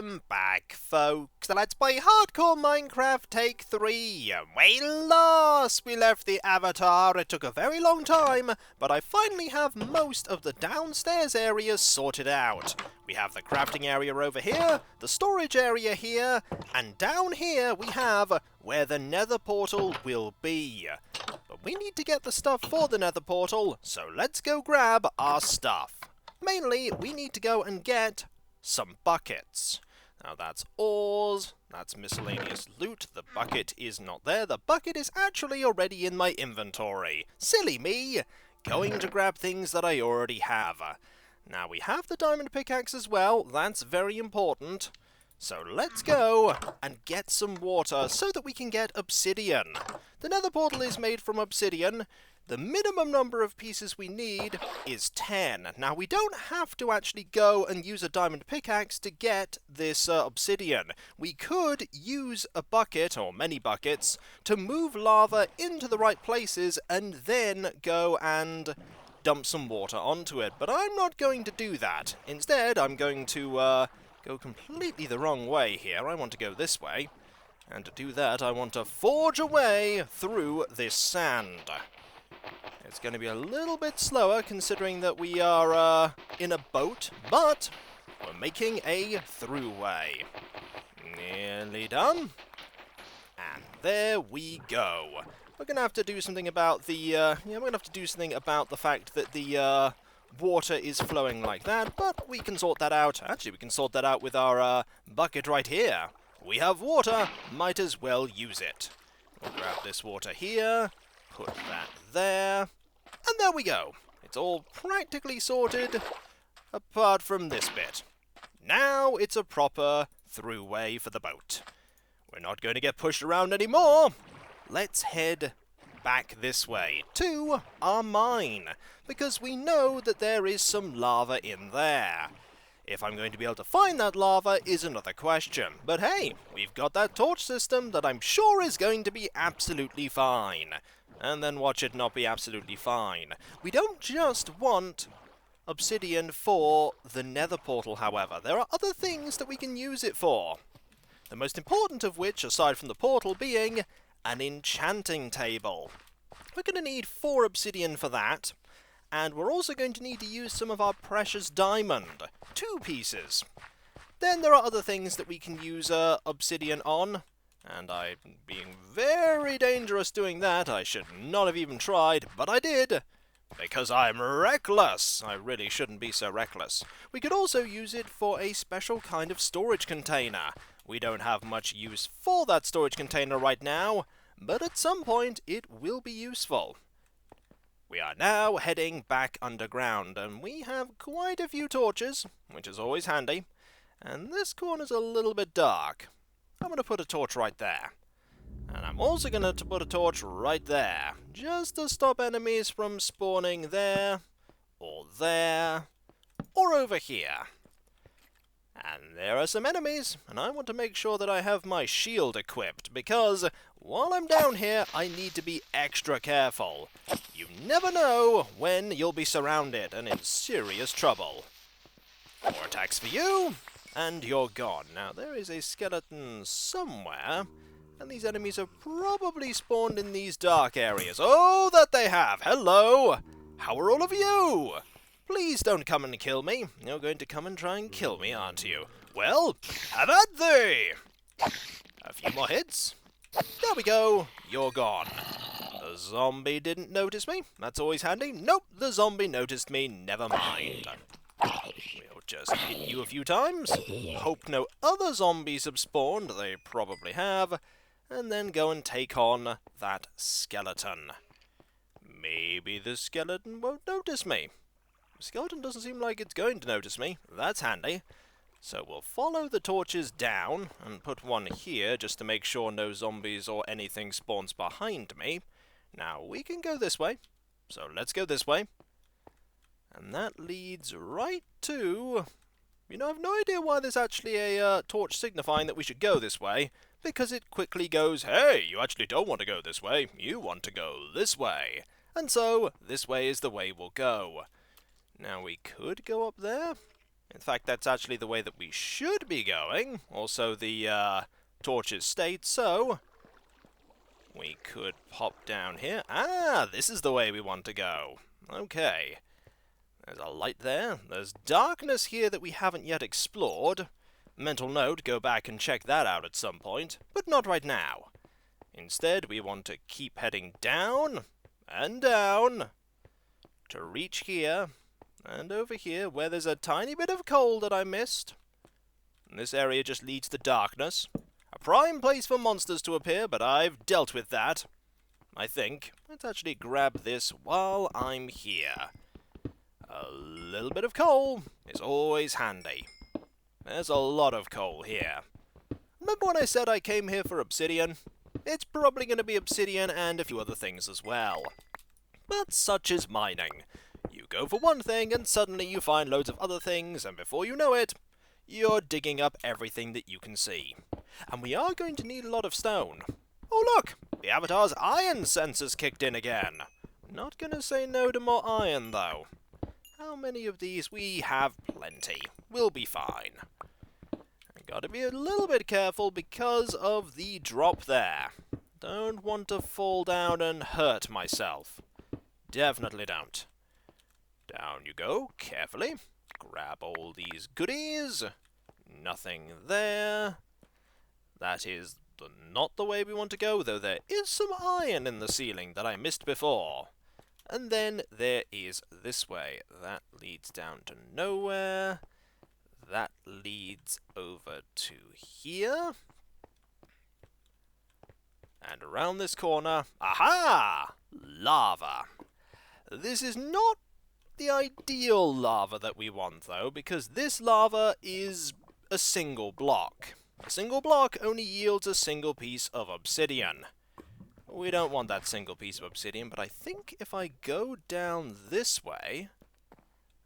Welcome back, folks. Let's play Hardcore Minecraft Take 3. We left the avatar. It took a very long time, but I finally have most of the downstairs areas sorted out. We have the crafting area over here, the storage area here, and down here we have where the Nether portal will be. But we need to get the stuff for the Nether portal, so let's go grab our stuff. Mainly, we need to go and get some buckets. Now that's ores, that's miscellaneous loot, the bucket is not there, the bucket is actually already in my inventory. Silly me! Going to grab things that I already have. Now we have the diamond pickaxe as well, that's very important. So let's go and get some water so that we can get obsidian. The Nether portal is made from obsidian. The minimum number of pieces we need is 10. Now, we don't have to actually go and use a diamond pickaxe to get this obsidian. We could use a bucket, or many buckets, to move lava into the right places and then go and dump some water onto it. But I'm not going to do that. Instead, I'm going to go completely the wrong way here. I want to go this way. And to do that, I want to forge a way through this sand. It's going to be a little bit slower considering that we are in a boat, but we're making a throughway. Nearly done. And there we go. We're going to have to do something about the we're going to have to do something about the fact that the water is flowing like that, but we can sort that out. Actually, we can sort that out with our bucket right here. We have water, might as well use it. We'll grab this water here. Put that there, and there we go. It's all practically sorted, apart from this bit. Now it's a proper throughway for the boat. We're not going to get pushed around anymore. Let's head back this way to our mine, because we know that there is some lava in there. If I'm going to be able to find that lava is another question. But hey, we've got that torch system that I'm sure is going to be absolutely fine. And then watch it not be absolutely fine. We don't just want obsidian for the Nether portal, however. There are other things that we can use it for. The most important of which, aside from the portal, being an enchanting table. We're going to need 4 obsidian for that. And we're also going to need to use some of our precious diamond. 2 pieces. Then there are other things that we can use obsidian on. And I'm being very dangerous doing that. I should not have even tried, but I did. Because I'm reckless. I really shouldn't be so reckless. We could also use it for a special kind of storage container. We don't have much use for that storage container right now, but at some point it will be useful. We are now heading back underground, and we have quite a few torches, which is always handy. And this corner's a little bit dark. I'm going to put a torch right there. And I'm also going to put a torch right there, just to stop enemies from spawning there, or over here. And there are some enemies, and I want to make sure that I have my shield equipped, because while I'm down here, I need to be extra careful. You never know when you'll be surrounded and in serious trouble. More attacks for you. And you're gone. Now, there is a skeleton somewhere, and these enemies have probably spawned in these dark areas. Oh, that they have! Hello! How are all of you? Please don't come and kill me. You're going to come and try and kill me, aren't you? Well, have at thee! A few more hits. There we go. You're gone. The zombie didn't notice me. That's always handy. Nope, the zombie noticed me. Never mind. We'll just hit you a few times, hope no other zombies have spawned, they probably have, and then go and take on that skeleton. Maybe the skeleton won't notice me. The skeleton doesn't seem like it's going to notice me, that's handy. So we'll follow the torches down, and put one here just to make sure no zombies or anything spawns behind me. Now we can go this way, so let's go this way. And that leads right to... You know, I've no idea why there's actually a torch signifying that we should go this way, because it quickly goes, hey, you actually don't want to go this way, you want to go this way. And so, this way is the way we'll go. Now, we could go up there, In fact, that's actually the way that we should be going. Also, the torches state so. We could pop down here. Ah, this is the way we want to go. Okay. There's a light there. There's darkness here that we haven't yet explored. Mental note, go back and check that out at some point, but not right now. Instead, we want to keep heading down and down to reach here and over here where there's a tiny bit of coal that I missed. And this area just leads to darkness. A prime place for monsters to appear, but I've dealt with that, I think. Let's actually grab this while I'm here. A little bit of coal is always handy. There's a lot of coal here. Remember when I said I came here for obsidian? It's probably going to be obsidian and a few other things as well. But such is mining. You go for one thing and suddenly you find loads of other things, and before you know it, you're digging up everything that you can see. And we are going to need a lot of stone. Oh look! The Avatar's iron sensor's kicked in again. Not gonna say no to more iron though. How many of these? We have plenty. We'll be fine. I gotta be a little bit careful because of the drop there. Don't want to fall down and hurt myself. Definitely don't. Down you go, carefully. Grab all these goodies. Nothing there. That is not the way we want to go, though there is some iron in the ceiling that I missed before. And then there is this way. That leads down to nowhere. That leads over to here. And around this corner, aha! Lava. This is not the ideal lava that we want, though, because this lava is a single block. A single block only yields a single piece of obsidian. We don't want that single piece of obsidian, but I think if I go down this way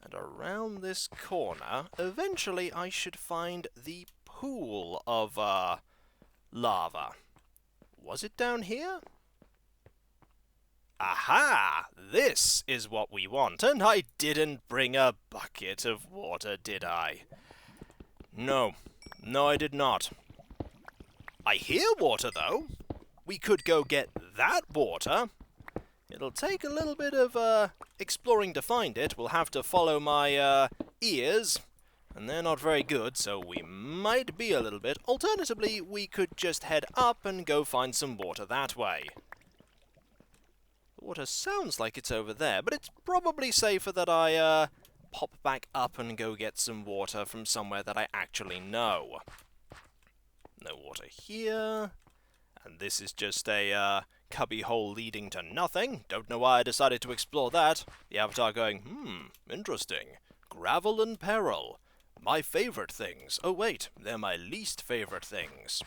and around this corner, eventually I should find the pool of lava. Was it down here? Aha! This is what we want, and I didn't bring a bucket of water, did I? No. No, I did not. I hear water, though. We could go get that water. It'll take a little bit of exploring to find it. We'll have to follow my ears, and they're not very good, so we might be a little bit. Alternatively, we could just head up and go find some water that way. The water sounds like it's over there, but it's probably safer that I pop back up and go get some water from somewhere that I actually know. No water here. And this is just a cubby hole leading to nothing. Don't know why I decided to explore that. The Avatar going, interesting. Gravel and peril. My favourite things. Oh wait, they're my least favourite things.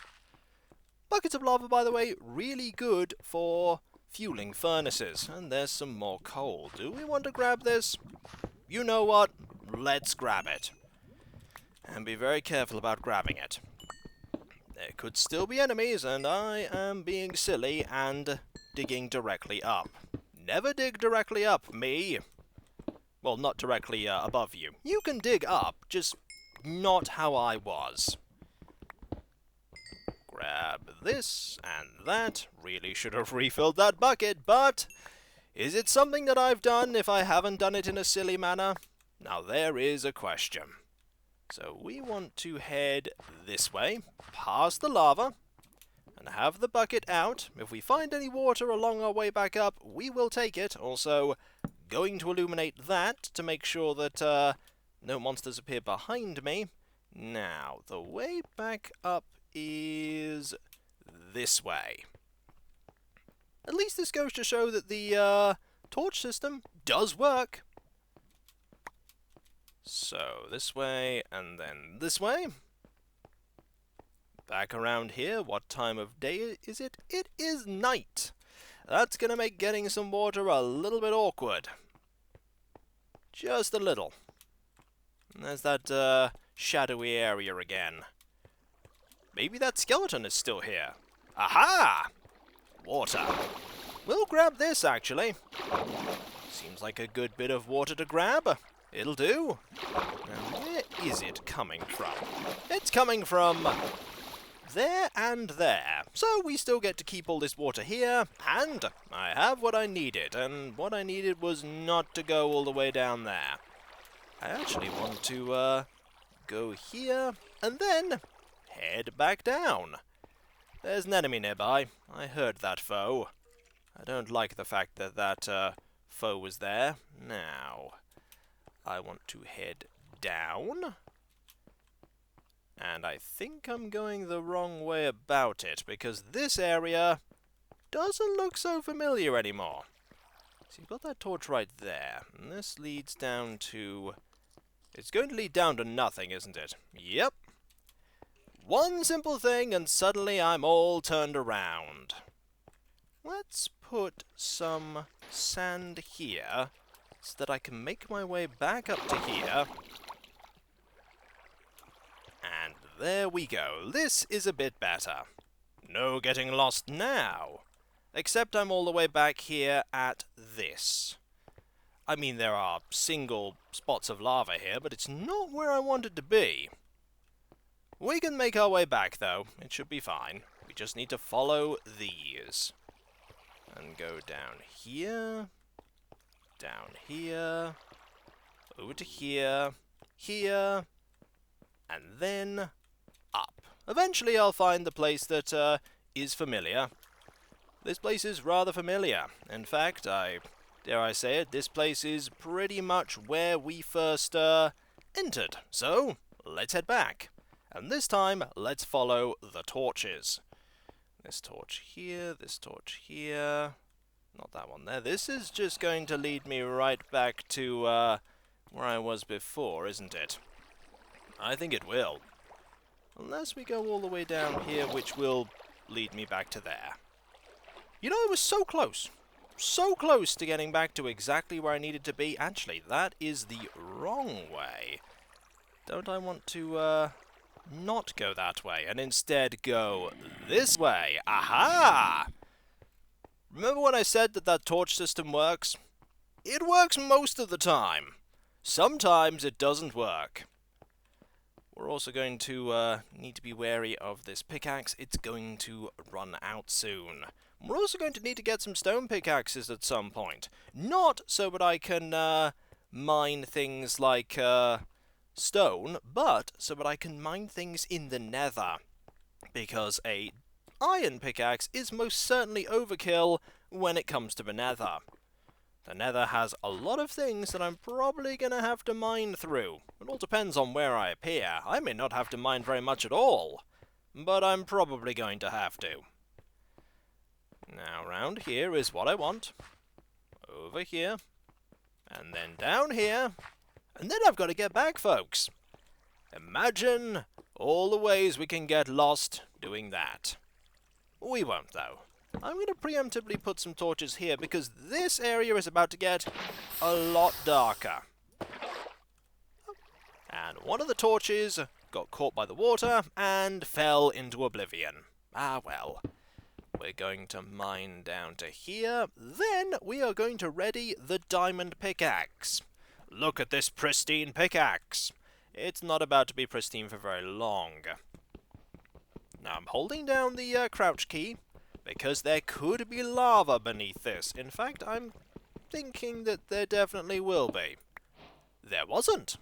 Buckets of lava, by the way, really good for fueling furnaces. And there's some more coal. Do we want to grab this? You know what? Let's grab it. And be very careful about grabbing it. There could still be enemies, and I am being silly and digging directly up. Never dig directly up, me. Well, not directly above you. You can dig up, just not how I was. Grab this and that. Really should have refilled that bucket, but is it something that I've done if I haven't done it in a silly manner? Now there is a question. So we want to head this way, past the lava, and have the bucket out. If we find any water along our way back up, we will take it. Also, going to illuminate that to make sure that no monsters appear behind me. Now, the way back up is this way. At least this goes to show that the torch system does work. So, this way, and then this way. Back around here, what time of day is it? It is night. That's gonna make getting some water a little bit awkward. Just a little. And there's that shadowy area again. Maybe that skeleton is still here. Aha! Water. We'll grab this, actually. Seems like a good bit of water to grab. It'll do. Now, where is it coming from? It's coming from there and there. So we still get to keep all this water here, and I have what I needed, and what I needed was not to go all the way down there. I actually want to go here, and then head back down. There's an enemy nearby. I heard that foe. I don't like the fact that that foe was there. Now, I want to head down. And I think I'm going the wrong way about it, because this area doesn't look so familiar anymore. So you've got that torch right there, and this leads down to... It's going to lead down to nothing, isn't it? Yep. One simple thing, and suddenly I'm all turned around. Let's put some sand here, so that I can make my way back up to here. And there we go. This is a bit better. No getting lost now. Except I'm all the way back here at this. I mean, there are single spots of lava here, but it's not where I wanted to be. We can make our way back, though. It should be fine. We just need to follow these. And go down here. Down here. Over to here. Here. And then up. Eventually I'll find the place that is familiar. This place is rather familiar. In fact, dare I say it, this place is pretty much where we first entered. So, let's head back. And this time, let's follow the torches. This torch here, this torch here. Not that one there. This is just going to lead me right back to where I was before, isn't it? I think it will. Unless we go all the way down here, which will lead me back to there. You know, it was so close. So close to getting back to exactly where I needed to be. Actually, that is the wrong way. Don't I want to, not go that way, and instead go this way? Aha! Remember when I said that that torch system works? It works most of the time. Sometimes it doesn't work. We're also going to need to be wary of this pickaxe. It's going to run out soon. We're also going to need to get some stone pickaxes at some point. Not so that I can mine things like stone, but so that I can mine things in the Nether. Because a iron pickaxe is most certainly overkill when it comes to the Nether. The Nether has a lot of things that I'm probably going to have to mine through. It all depends on where I appear. I may not have to mine very much at all, but I'm probably going to have to. Now, round here is what I want. Over here. And then down here. And then I've got to get back, folks. Imagine all the ways we can get lost doing that. We won't, though. I'm going to preemptively put some torches here because this area is about to get a lot darker. And one of the torches got caught by the water and fell into oblivion. Ah, well. We're going to mine down to here. Then we are going to ready the diamond pickaxe. Look at this pristine pickaxe. It's not about to be pristine for very long. Now I'm holding down the crouch key, because there could be lava beneath this. In fact, I'm thinking that there definitely will be. There wasn't.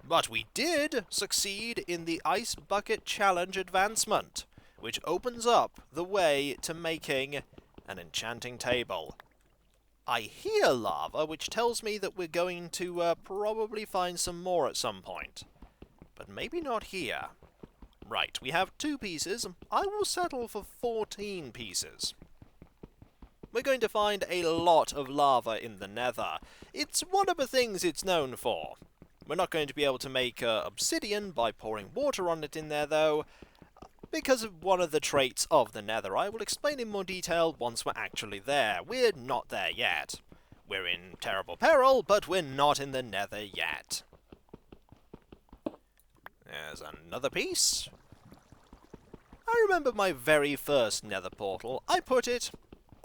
But we did succeed in the Ice Bucket Challenge advancement, which opens up the way to making an enchanting table. I hear lava, which tells me that we're going to probably find some more at some point. But maybe not here. Right, we have 2 pieces. I will settle for 14 pieces. We're going to find a lot of lava in the Nether. It's one of the things it's known for. We're not going to be able to make obsidian by pouring water on it in there, though, because of one of the traits of the Nether. I will explain in more detail once we're actually there. We're not there yet. We're in terrible peril, but we're not in the Nether yet. There's another piece. I remember my very first Nether portal. I put it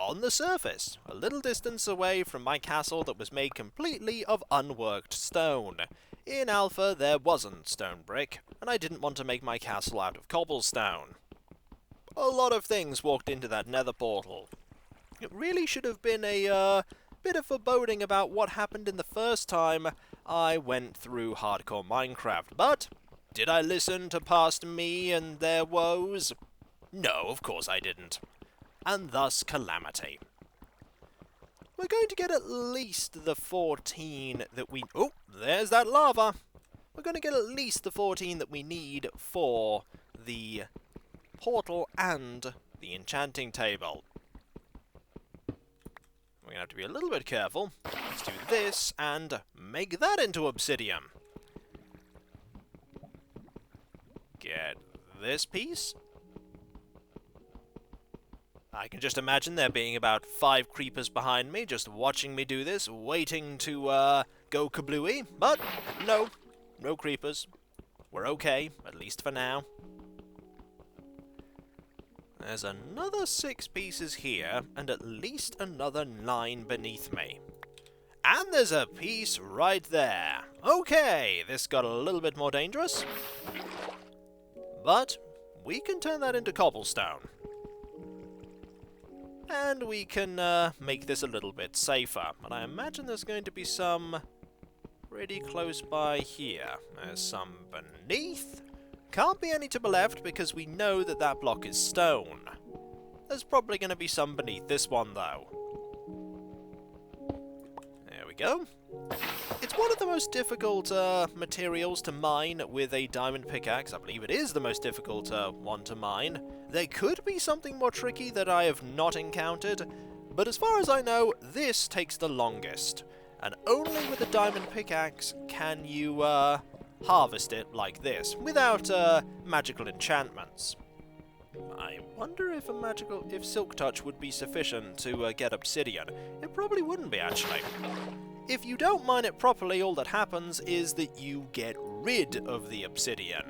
on the surface, a little distance away from my castle that was made completely of unworked stone. In Alpha, there wasn't stone brick, and I didn't want to make my castle out of cobblestone. A lot of things walked into that nether portal. It really should have been a bit of foreboding about what happened in the first time I went through hardcore Minecraft, but did I listen to past me and their woes? No, of course I didn't. And thus calamity. We're going to get at least the 14 that we... Oh, there's that lava! We're going to get at least the 14 that we need for the portal and the enchanting table. We're going to have to be a little bit careful. Let's do this and make that into obsidian. Get this piece. I can just imagine there being about 5 creepers behind me, just watching me do this, waiting to go kablooey. But no, no creepers. We're okay, at least for now. There's another 6 pieces here, and at least another 9 beneath me. And there's a piece right there. Okay, this got a little bit more dangerous. But we can turn that into cobblestone. And we can make this a little bit safer. And I imagine there's going to be some pretty close by here. There's some beneath. Can't be any to the left because we know that that block is stone. There's probably going to be some beneath this one though. There we go. It's one of the most difficult materials to mine with a diamond pickaxe. I believe it is the most difficult one to mine. There could be something more tricky that I have not encountered, but as far as I know, this takes the longest. And only with a diamond pickaxe can you harvest it like this, without magical enchantments. I wonder if Silk Touch would be sufficient to get obsidian. It probably wouldn't be, actually. If you don't mine it properly, all that happens is that you get rid of the obsidian.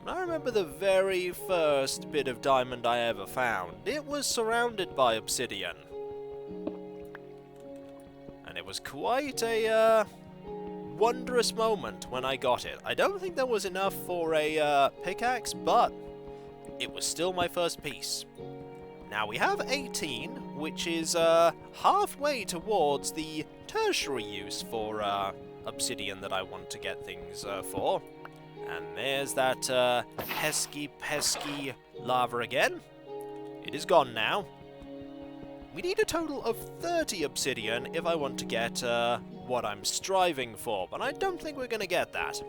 I remember the very first bit of diamond I ever found. It was surrounded by obsidian. And it was quite a wondrous moment when I got it. I don't think there was enough for a pickaxe, but it was still my first piece. Now we have 18, which is halfway towards the tertiary use for obsidian that I want to get things for. And there's that pesky lava again. It is gone now. We need a total of 30 obsidian if I want to get what I'm striving for, but I don't think we're going to get that.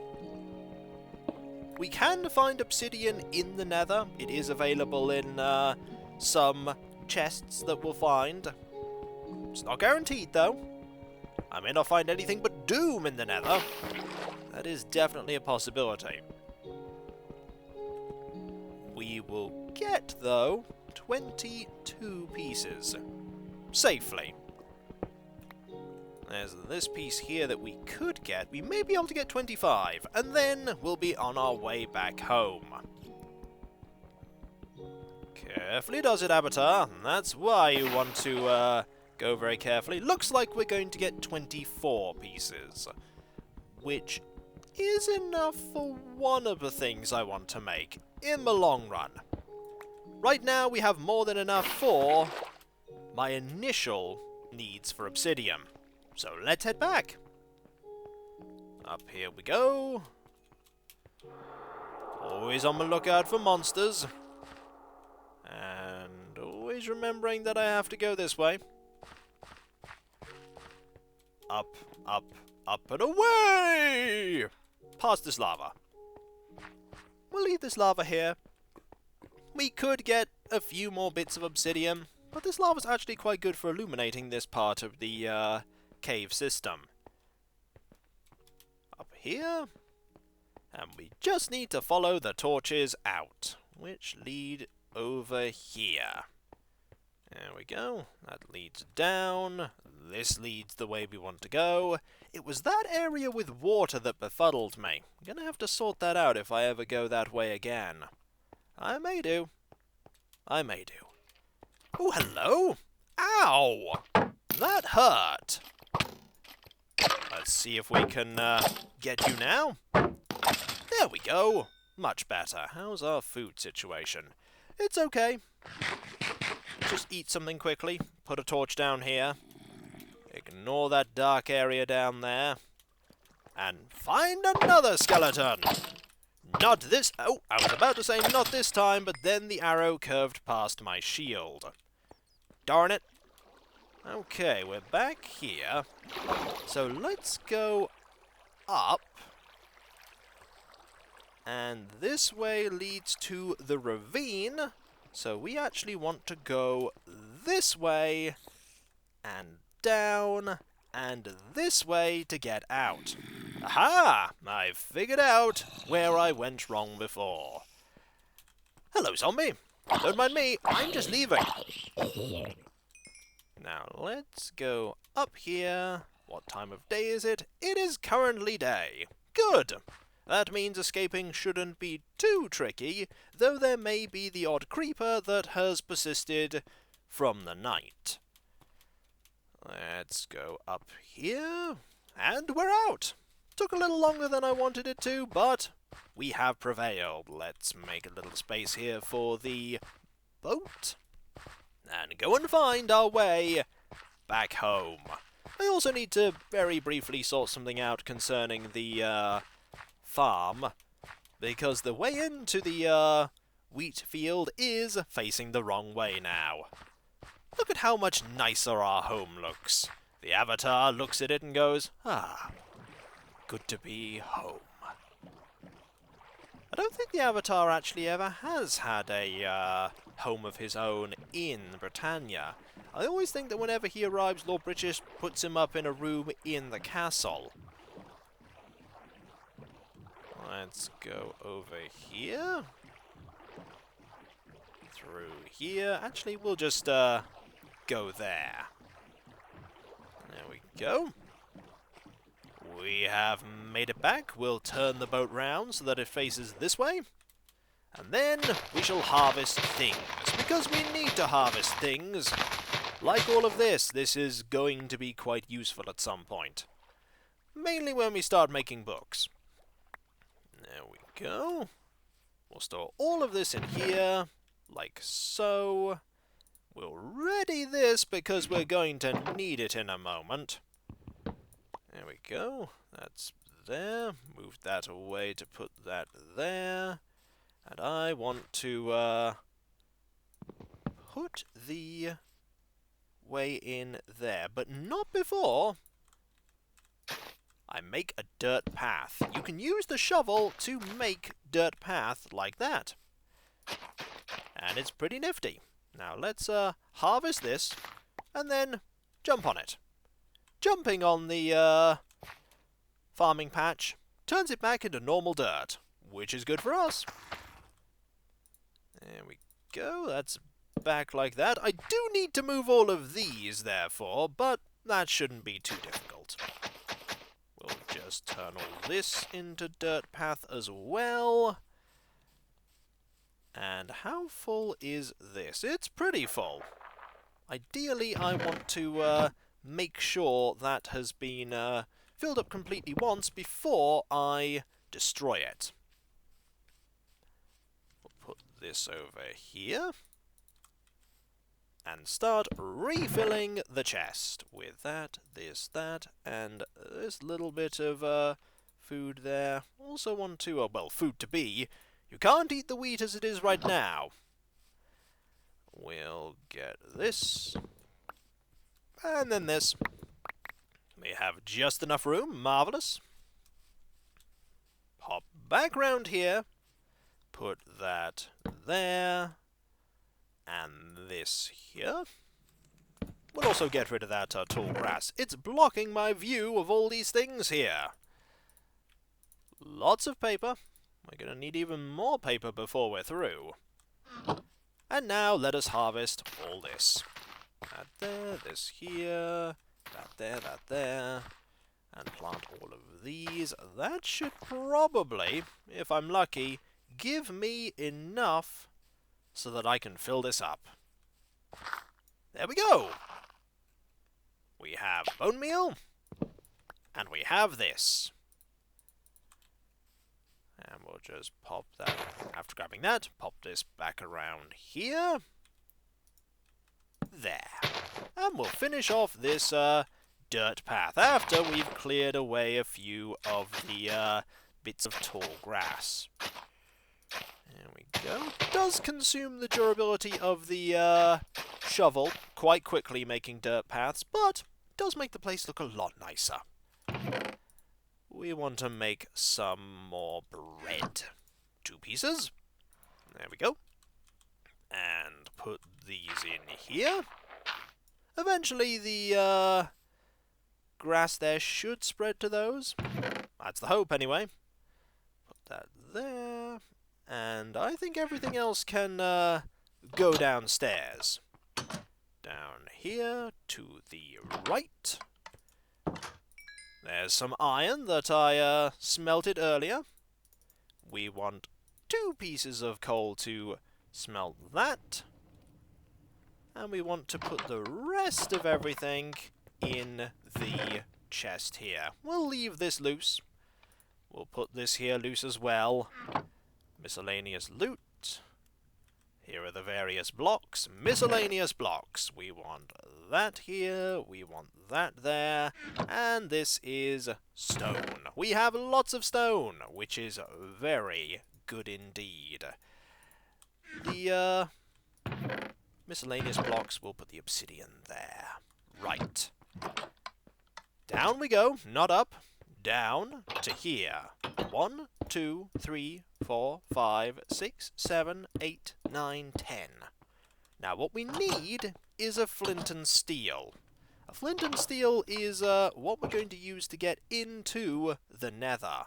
We can find obsidian in the Nether. It is available in some chests that we'll find. It's not guaranteed, though. I may not find anything but doom in the Nether. That is definitely a possibility. We will get, though, 22 pieces. Safely. There's this piece here that we could get. We may be able to get 25, and then we'll be on our way back home. Carefully does it, Avatar. That's why you want to go very carefully. Looks like we're going to get 24 pieces, which is enough for one of the things I want to make in the long run. Right now we have more than enough for my initial needs for obsidian. So let's head back. Up here we go. Always on the lookout for monsters. And always remembering that I have to go this way. Up, up, up and away! Past this lava. We'll leave this lava here. We could get a few more bits of obsidian, but this lava's actually quite good for illuminating this part of the cave system. Up here, and we just need to follow the torches out, which lead over here. There we go. That leads down. This leads the way we want to go. It was that area with water that befuddled me. I'm gonna have to sort that out if I ever go that way again. I may do. I may do. Oh, hello! Ow! That hurt! Let's see if we can get you now. There we go! Much better. How's our food situation? It's okay. Just eat something quickly. Put a torch down here. Ignore that dark area down there. And find another skeleton! Not this... Oh, I was about to say not this time, but then the arrow curved past my shield. Darn it. Okay, we're back here. So let's go up. And this way leads to the ravine. So we actually want to go this way, and down, and this way to get out. Aha! I've figured out where I went wrong before. Hello, zombie. Don't mind me, I'm just leaving. Now, let's go up here. What time of day is it? It is currently day. Good! That means escaping shouldn't be too tricky, though there may be the odd creeper that has persisted from the night. Let's go up here, and we're out! Took a little longer than I wanted it to, but we have prevailed. Let's make a little space here for the boat, and go and find our way back home. I also need to very briefly sort something out concerning the farm, because the way into the wheat field is facing the wrong way now. Look at how much nicer our home looks. The avatar looks at it and goes, ah, good to be home. I don't think the avatar actually ever has had a home of his own in Britannia. I always think that whenever he arrives, Lord British puts him up in a room in the castle. Let's go over here. Through here. Actually, we'll just go there. There we go. We have made it back. We'll turn the boat round so that it faces this way. And then we shall harvest things, because we need to harvest things. Like all of this, this is going to be quite useful at some point. Mainly when we start making books. There we go. We'll store all of this in here, like so. We'll ready this because we're going to need it in a moment. There we go. That's there. Move that away to put that there. And I want to put the way in there, but not before I make a dirt path. You can use the shovel to make dirt path like that. And it's pretty nifty. Now let's harvest this, and then jump on it. Jumping on the farming patch turns it back into normal dirt, which is good for us. There we go, that's back like that. I do need to move all of these, therefore, but that shouldn't be too difficult. We'll just turn all this into dirt path as well. And how full is this? It's pretty full. Ideally, I want to make sure that has been filled up completely once before I destroy it. We'll put this over here. And start refilling the chest with that, this, that, and this little bit of food there. Also want to, well, food to be. You can't eat the wheat as it is right now. We'll get this. And then this. We have just enough room. Marvellous. Hop back round here. Put that there. And this here. We'll also get rid of that tall grass. It's blocking my view of all these things here. Lots of paper. We're going to need even more paper before we're through. And now let us harvest all this. That there, this here, that there, and plant all of these. That should probably, if I'm lucky, give me enough so that I can fill this up. There we go. We have bone meal, and we have this. And we'll just pop that, after grabbing that, pop this back around here. There. And we'll finish off this dirt path after we've cleared away a few of the bits of tall grass. There we go. It does consume the durability of the shovel quite quickly, making dirt paths, but it does make the place look a lot nicer. We want to make some more bread. 2 pieces. There we go. And put these in here. Eventually the grass there should spread to those. That's the hope anyway. Put that there. And I think everything else can go downstairs. Down here to the right. There's some iron that I smelted earlier. We want 2 pieces of coal to smelt that. And we want to put the rest of everything in the chest here. We'll leave this loose. We'll put this here loose as well. Miscellaneous loot. Here are the various blocks. Miscellaneous blocks. We want that here. We want that there. And this is stone. We have lots of stone, which is very good indeed. The miscellaneous blocks, we'll put the obsidian there. Right. Down we go, not up. Down to here. 1, 2, 3, 4, 5, 6, 7, 8, 9, 10. Now what we need is a flint and steel. A flint and steel is what we're going to use to get into the Nether.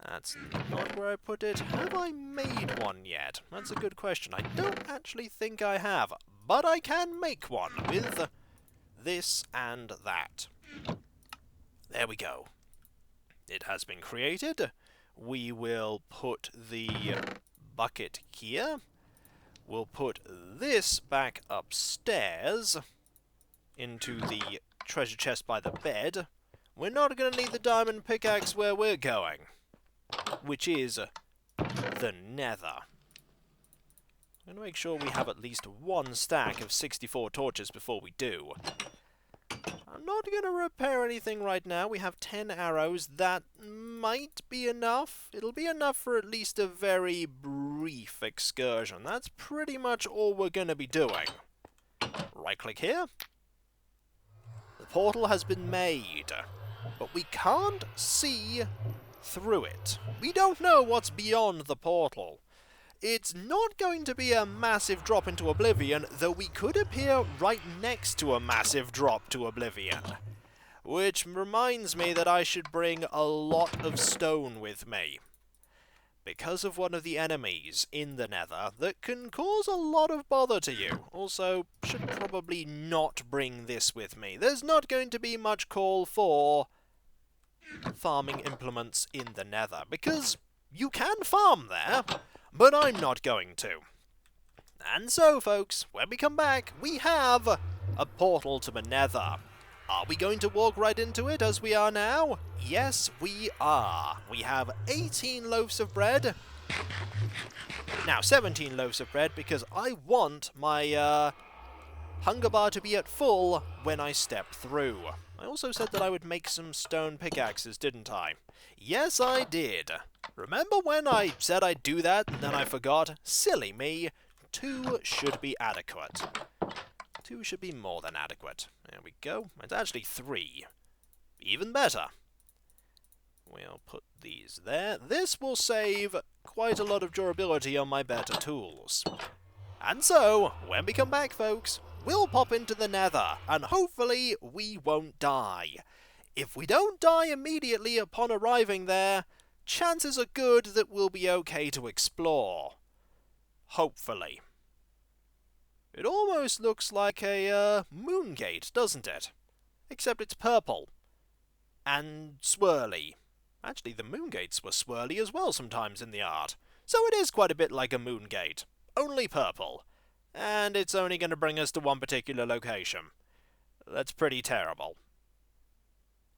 That's not where I put it. Have I made one yet? That's a good question. I don't actually think I have, but I can make one with this and that. There we go. It has been created. We will put the bucket here. We'll put this back upstairs into the treasure chest by the bed. We're not going to need the diamond pickaxe where we're going, which is the Nether. I'm going to make sure we have at least 1 stack of 64 torches before we do. I'm not going to repair anything right now. We have 10 arrows. That might be enough. It'll be enough for at least a very brief excursion. That's pretty much all we're going to be doing. Right-click here. The portal has been made, but we can't see through it. We don't know what's beyond the portal. It's not going to be a massive drop into oblivion, though we could appear right next to a massive drop to oblivion. Which reminds me that I should bring a lot of stone with me. Because of one of the enemies in the Nether that can cause a lot of bother to you. Also, should probably not bring this with me. There's not going to be much call for farming implements in the Nether, because you can farm there, but I'm not going to. And so, folks, when we come back, we have a portal to the Nether. Are we going to walk right into it as we are now? Yes, we are. We have 18 loaves of bread. Now, 17 loaves of bread, because I want my hunger bar to be at full when I step through. I also said that I would make some stone pickaxes, didn't I? Yes, I did. Remember when I said I'd do that, and then I forgot? Silly me. 2 should be adequate. 2 should be more than adequate. There we go. It's actually 3. Even better. We'll put these there. This will save quite a lot of durability on my better tools. And so, when we come back, folks, we'll pop into the Nether, and hopefully we won't die. If we don't die immediately upon arriving there, chances are good that we'll be okay to explore. Hopefully. It almost looks like a moon gate, doesn't it? Except it's purple. And swirly. Actually, the moon gates were swirly as well sometimes in the art. So it is quite a bit like a moon gate. Only purple. and it's only going to bring us to one particular location. That's pretty terrible.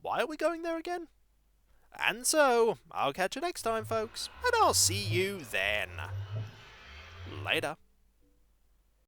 Why are we going there again? And so, I'll catch you next time, folks, and I'll see you then. Later.